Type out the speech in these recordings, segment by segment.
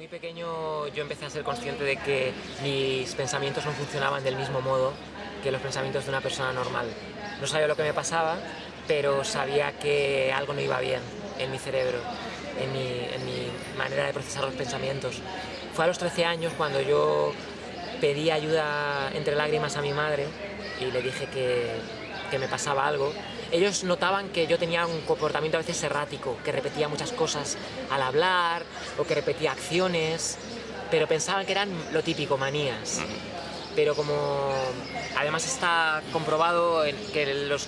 muy pequeño yo empecé a ser consciente de que mis pensamientos no funcionaban del mismo modo que los pensamientos de una persona normal. No sabía lo que me pasaba, pero sabía que algo no iba bien en mi cerebro, en mi manera de procesar los pensamientos. Fue a los 13 años cuando yo pedí ayuda entre lágrimas a mi madre y le dije que me pasaba algo. Ellos notaban que yo tenía un comportamiento a veces errático, que repetía muchas cosas al hablar o que repetía acciones, pero pensaban que eran lo típico, manías. Pero como además está comprobado que los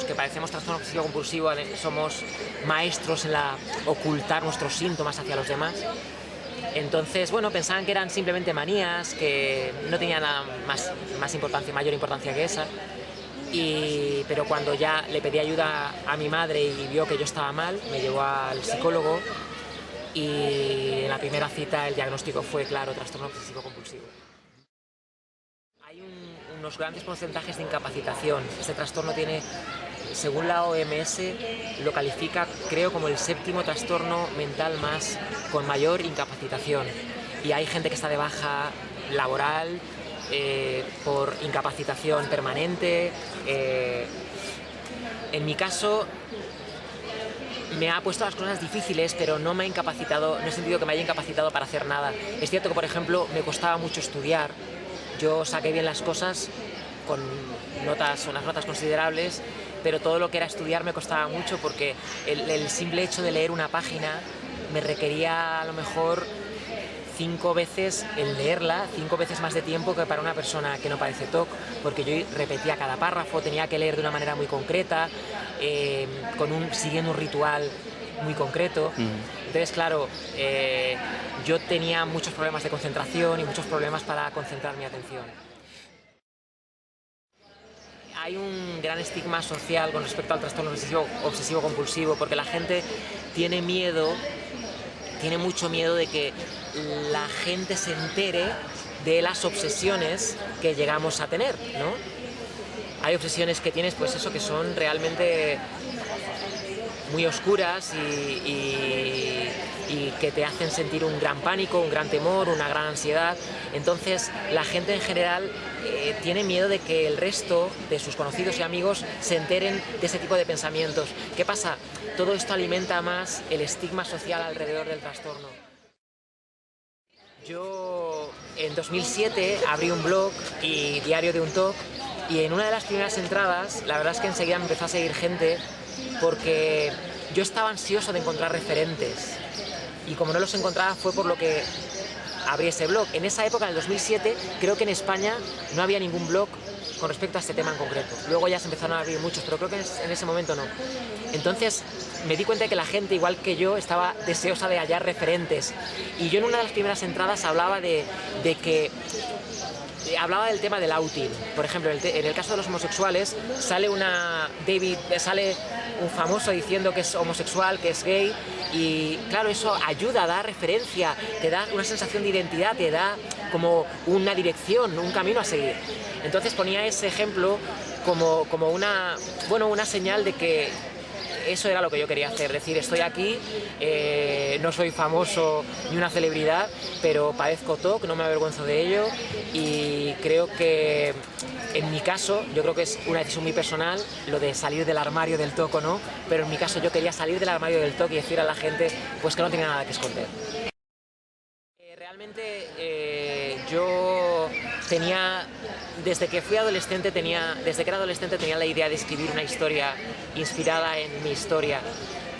que padecemos trastorno obsesivo compulsivo somos maestros en ocultar nuestros síntomas hacia los demás, entonces, bueno, pensaban que eran simplemente manías, que no tenían nada más importancia, mayor importancia que esa. Pero cuando ya le pedí ayuda a mi madre y vio que yo estaba mal, me llevó al psicólogo y en la primera cita el diagnóstico fue, claro, trastorno obsesivo compulsivo. Hay unos grandes porcentajes de incapacitación. Este trastorno tiene, según la OMS, lo califica, creo, como el 7º trastorno mental con mayor incapacitación. Y hay gente que está de baja laboral, por incapacitación permanente. En mi caso me ha puesto las cosas difíciles, pero no me ha incapacitado, no he sentido que me haya incapacitado para hacer nada. Es cierto que, por ejemplo, me costaba mucho estudiar. Yo saqué bien las cosas con unas notas considerables, pero todo lo que era estudiar me costaba mucho porque el simple hecho de leer una página me requería a lo mejor 5 veces el leerla, 5 veces más de tiempo que para una persona que no padece TOC, porque yo repetía cada párrafo, tenía que leer de una manera muy concreta, siguiendo un ritual muy concreto. Entonces, claro, yo tenía muchos problemas de concentración y muchos problemas para concentrar mi atención. Hay un gran estigma social con respecto al trastorno obsesivo-compulsivo, porque la gente tiene mucho miedo de que la gente se entere de las obsesiones que llegamos a tener, ¿no? Hay obsesiones que tienes, pues eso, que son realmente muy oscuras y que te hacen sentir un gran pánico, un gran temor, una gran ansiedad. Entonces, la gente en general tiene miedo de que el resto de sus conocidos y amigos se enteren de ese tipo de pensamientos. ¿Qué pasa? Todo esto alimenta más el estigma social alrededor del trastorno. Yo en 2007 abrí un blog y diario de un TOC, y en una de las primeras entradas, la verdad es que enseguida me empezó a seguir gente porque yo estaba ansioso de encontrar referentes, y como no los encontraba fue por lo que abrí ese blog. En esa época, en el 2007, creo que en España no había ningún blog con respecto a este tema en concreto. Luego ya se empezaron a abrir muchos, pero creo que en ese momento no. Entonces me di cuenta de que la gente, igual que yo, estaba deseosa de hallar referentes. Y yo en una de las primeras entradas hablaba hablaba del tema del outing. Por ejemplo, en el caso de los homosexuales, sale un famoso diciendo que es homosexual, que es gay, y claro, eso ayuda, da referencia, te da una sensación de identidad, te da como una dirección, un camino a seguir. Entonces ponía ese ejemplo como una señal de que eso era lo que yo quería hacer, decir, estoy aquí, no soy famoso ni una celebridad, pero padezco TOC, no me avergüenzo de ello, y creo que en mi caso, yo creo que es una decisión muy personal lo de salir del armario del TOC o no, pero en mi caso yo quería salir del armario del TOC y decir a la gente pues que no tenía nada que esconder. Realmente yo tenía, desde que era adolescente tenía la idea de escribir una historia inspirada en mi historia,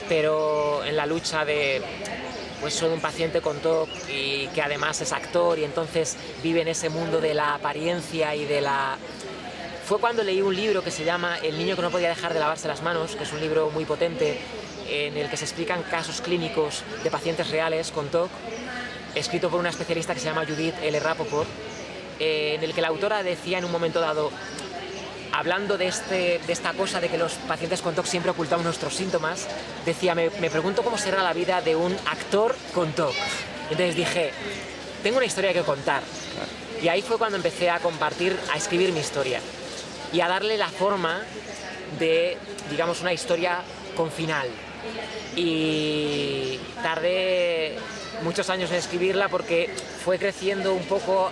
pero en la lucha soy un paciente con TOC y que además es actor y entonces vive en ese mundo de la apariencia Fue cuando leí un libro que se llama El niño que no podía dejar de lavarse las manos, que es un libro muy potente en el que se explican casos clínicos de pacientes reales con TOC, escrito por una especialista que se llama Judith L. Rapoport, en el que la autora decía en un momento dado, hablando de esta cosa de que los pacientes con TOC siempre ocultamos nuestros síntomas, decía, me pregunto cómo será la vida de un actor con TOC. Entonces dije, tengo una historia que contar. Y ahí fue cuando empecé a escribir mi historia y a darle la forma de, digamos, una historia con final. Y tardé muchos años en escribirla porque fue creciendo un poco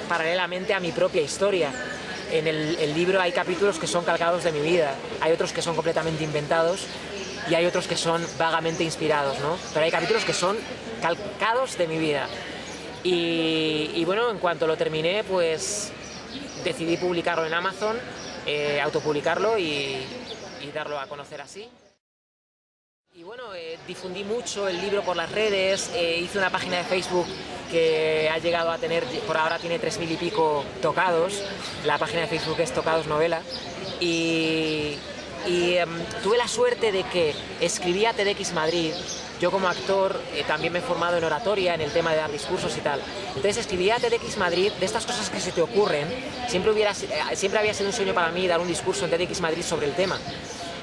paralelamente a mi propia historia. En el libro hay capítulos que son calcados de mi vida, hay otros que son completamente inventados y hay otros que son vagamente inspirados, ¿no? Pero hay capítulos que son calcados de mi vida. Y bueno, en cuanto lo terminé, pues decidí publicarlo en Amazon, autopublicarlo y darlo a conocer así. Y bueno, difundí mucho el libro por las redes, hice una página de Facebook que ha llegado a tener, por ahora tiene 3000 y pico tocados, la página de Facebook es Tocados Novela, y tuve la suerte de que escribí a TEDx Madrid. Yo como actor también me he formado en oratoria, en el tema de dar discursos y tal. Entonces escribí a TEDx Madrid de estas cosas que se te ocurren. Siempre había sido un sueño para mí dar un discurso en TEDx Madrid sobre el tema.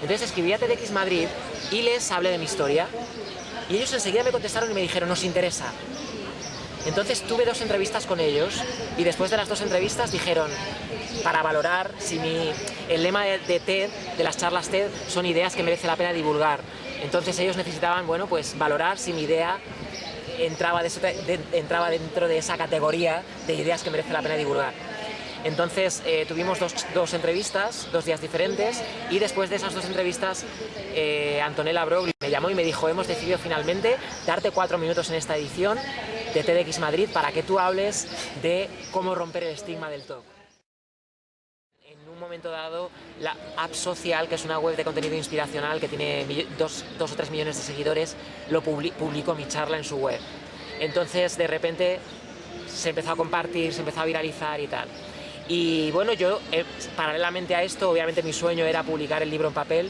Entonces escribí a TEDx Madrid y les hablé de mi historia. Y ellos enseguida me contestaron y me dijeron, nos interesa. Entonces tuve 2 entrevistas con ellos y después de las 2 entrevistas dijeron, para valorar si el lema de TED, de las charlas TED, son ideas que merece la pena divulgar. Entonces ellos necesitaban, bueno, pues valorar si mi idea entraba dentro de esa categoría de ideas que merece la pena divulgar. Entonces tuvimos dos entrevistas, 2 días diferentes, y después de esas 2 entrevistas Antonella Broglie me llamó y me dijo, hemos decidido finalmente darte 4 minutos en esta edición de TEDx Madrid para que tú hables de cómo romper el estigma del TOC. En un momento dado, la App Social, que es una web de contenido inspiracional que tiene 2 o 3 millones de seguidores, lo publicó mi charla en su web. Entonces de repente se empezó a compartir, se empezó a viralizar y tal. Y bueno, yo paralelamente a esto, obviamente mi sueño era publicar el libro en papel,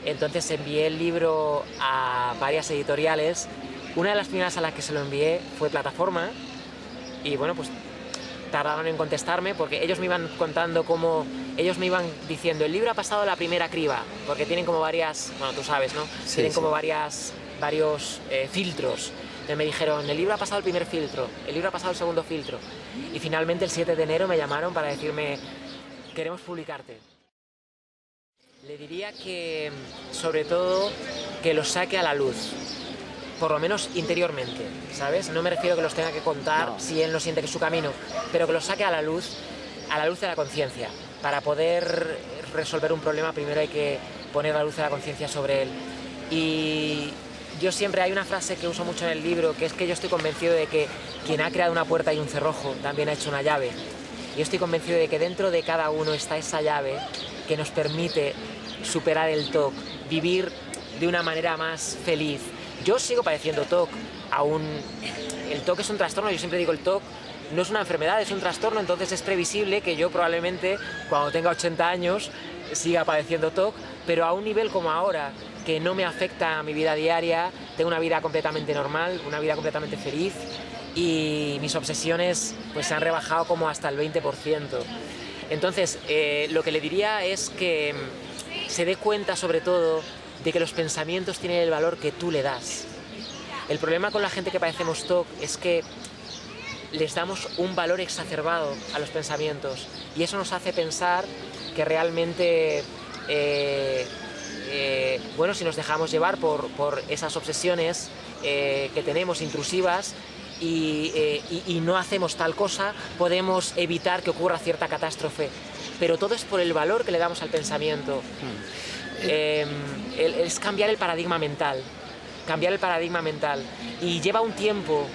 entonces envié el libro a varias editoriales. Una de las primeras a las que se lo envié fue Plataforma, y bueno, pues tardaron en contestarme porque ellos me iban contando cómo, ellos me iban diciendo, el libro ha pasado la primera criba, porque tienen como varias, bueno, tú sabes, ¿no? Sí, tienen como varios filtros. Me dijeron, el libro ha pasado el primer filtro, el libro ha pasado el segundo filtro. Y finalmente el 7 de enero me llamaron para decirme, queremos publicarte. Le diría que, sobre todo, que los saque a la luz, por lo menos interiormente, ¿sabes? No me refiero a que los tenga que contar si él no siente que es su camino, pero que los saque a la luz de la conciencia. Para poder resolver un problema, primero hay que poner la luz de la conciencia sobre él. Y yo siempre, hay una frase que uso mucho en el libro, que es que yo estoy convencido de que quien ha creado una puerta y un cerrojo también ha hecho una llave. Yo estoy convencido de que dentro de cada uno está esa llave que nos permite superar el TOC, vivir de una manera más feliz. Yo sigo padeciendo TOC, el TOC es un trastorno, yo siempre digo el TOC no es una enfermedad, es un trastorno, entonces es previsible que yo probablemente cuando tenga 80 años siga padeciendo TOC, pero a un nivel como ahora, que no me afecta a mi vida diaria, tengo una vida completamente normal, una vida completamente feliz, y mis obsesiones pues se han rebajado como hasta el 20%. Entonces, lo que le diría es que se dé cuenta sobre todo de que los pensamientos tienen el valor que tú le das. El problema con la gente que padecemos TOC es que les damos un valor exacerbado a los pensamientos y eso nos hace pensar que realmente, bueno, si nos dejamos llevar por esas obsesiones que tenemos intrusivas y no hacemos tal cosa, podemos evitar que ocurra cierta catástrofe. Pero todo es por el valor que le damos al pensamiento. Es cambiar el paradigma mental. Y lleva un tiempo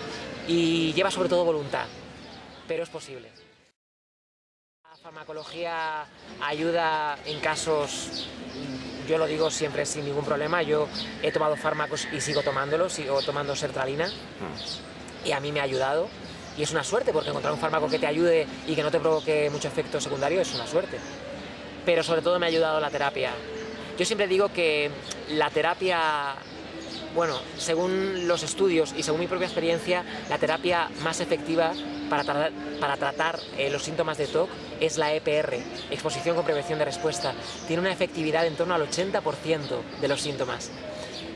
y lleva sobre todo voluntad, pero es posible. La farmacología ayuda en casos, yo lo digo siempre sin ningún problema, yo he tomado fármacos y sigo tomándolos, sigo tomando sertralina y a mí me ha ayudado. Y es una suerte, porque encontrar un fármaco que te ayude y que no te provoque mucho efecto secundario es una suerte. Pero sobre todo me ha ayudado la terapia. Yo siempre digo que la terapia, bueno, según los estudios y según mi propia experiencia, la terapia más efectiva para tratar los síntomas de TOC es la EPR, exposición con prevención de respuesta. Tiene una efectividad en torno al 80% de los síntomas.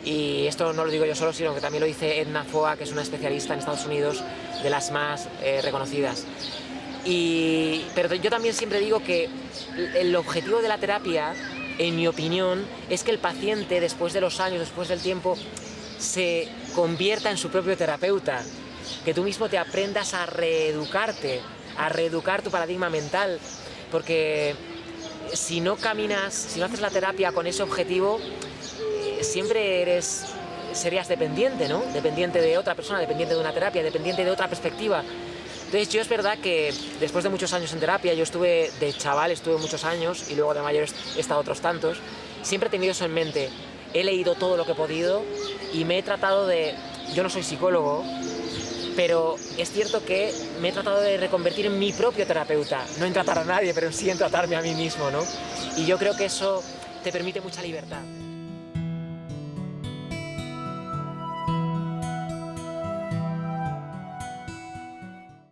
Y esto no lo digo yo solo, sino que también lo dice Edna Foa, que es una especialista en Estados Unidos, de las más reconocidas. Pero yo también siempre digo que el objetivo de la terapia, en mi opinión, es que el paciente, después de los años, después del tiempo, se convierta en su propio terapeuta, que tú mismo te aprendas a reeducarte, a reeducar tu paradigma mental, porque si no caminas, si no haces la terapia con ese objetivo, siempre serías dependiente, ¿no? Dependiente de otra persona, dependiente de una terapia, dependiente de otra perspectiva. Entonces yo es verdad que después de muchos años en terapia, yo estuve de chaval, estuve muchos años y luego de mayor he estado otros tantos, siempre he tenido eso en mente. He leído todo lo que he podido y me he tratado de... Yo no soy psicólogo, pero es cierto que me he tratado de reconvertir en mi propio terapeuta, no en tratar a nadie, pero sí en tratarme a mí mismo, ¿no? Y yo creo que eso te permite mucha libertad.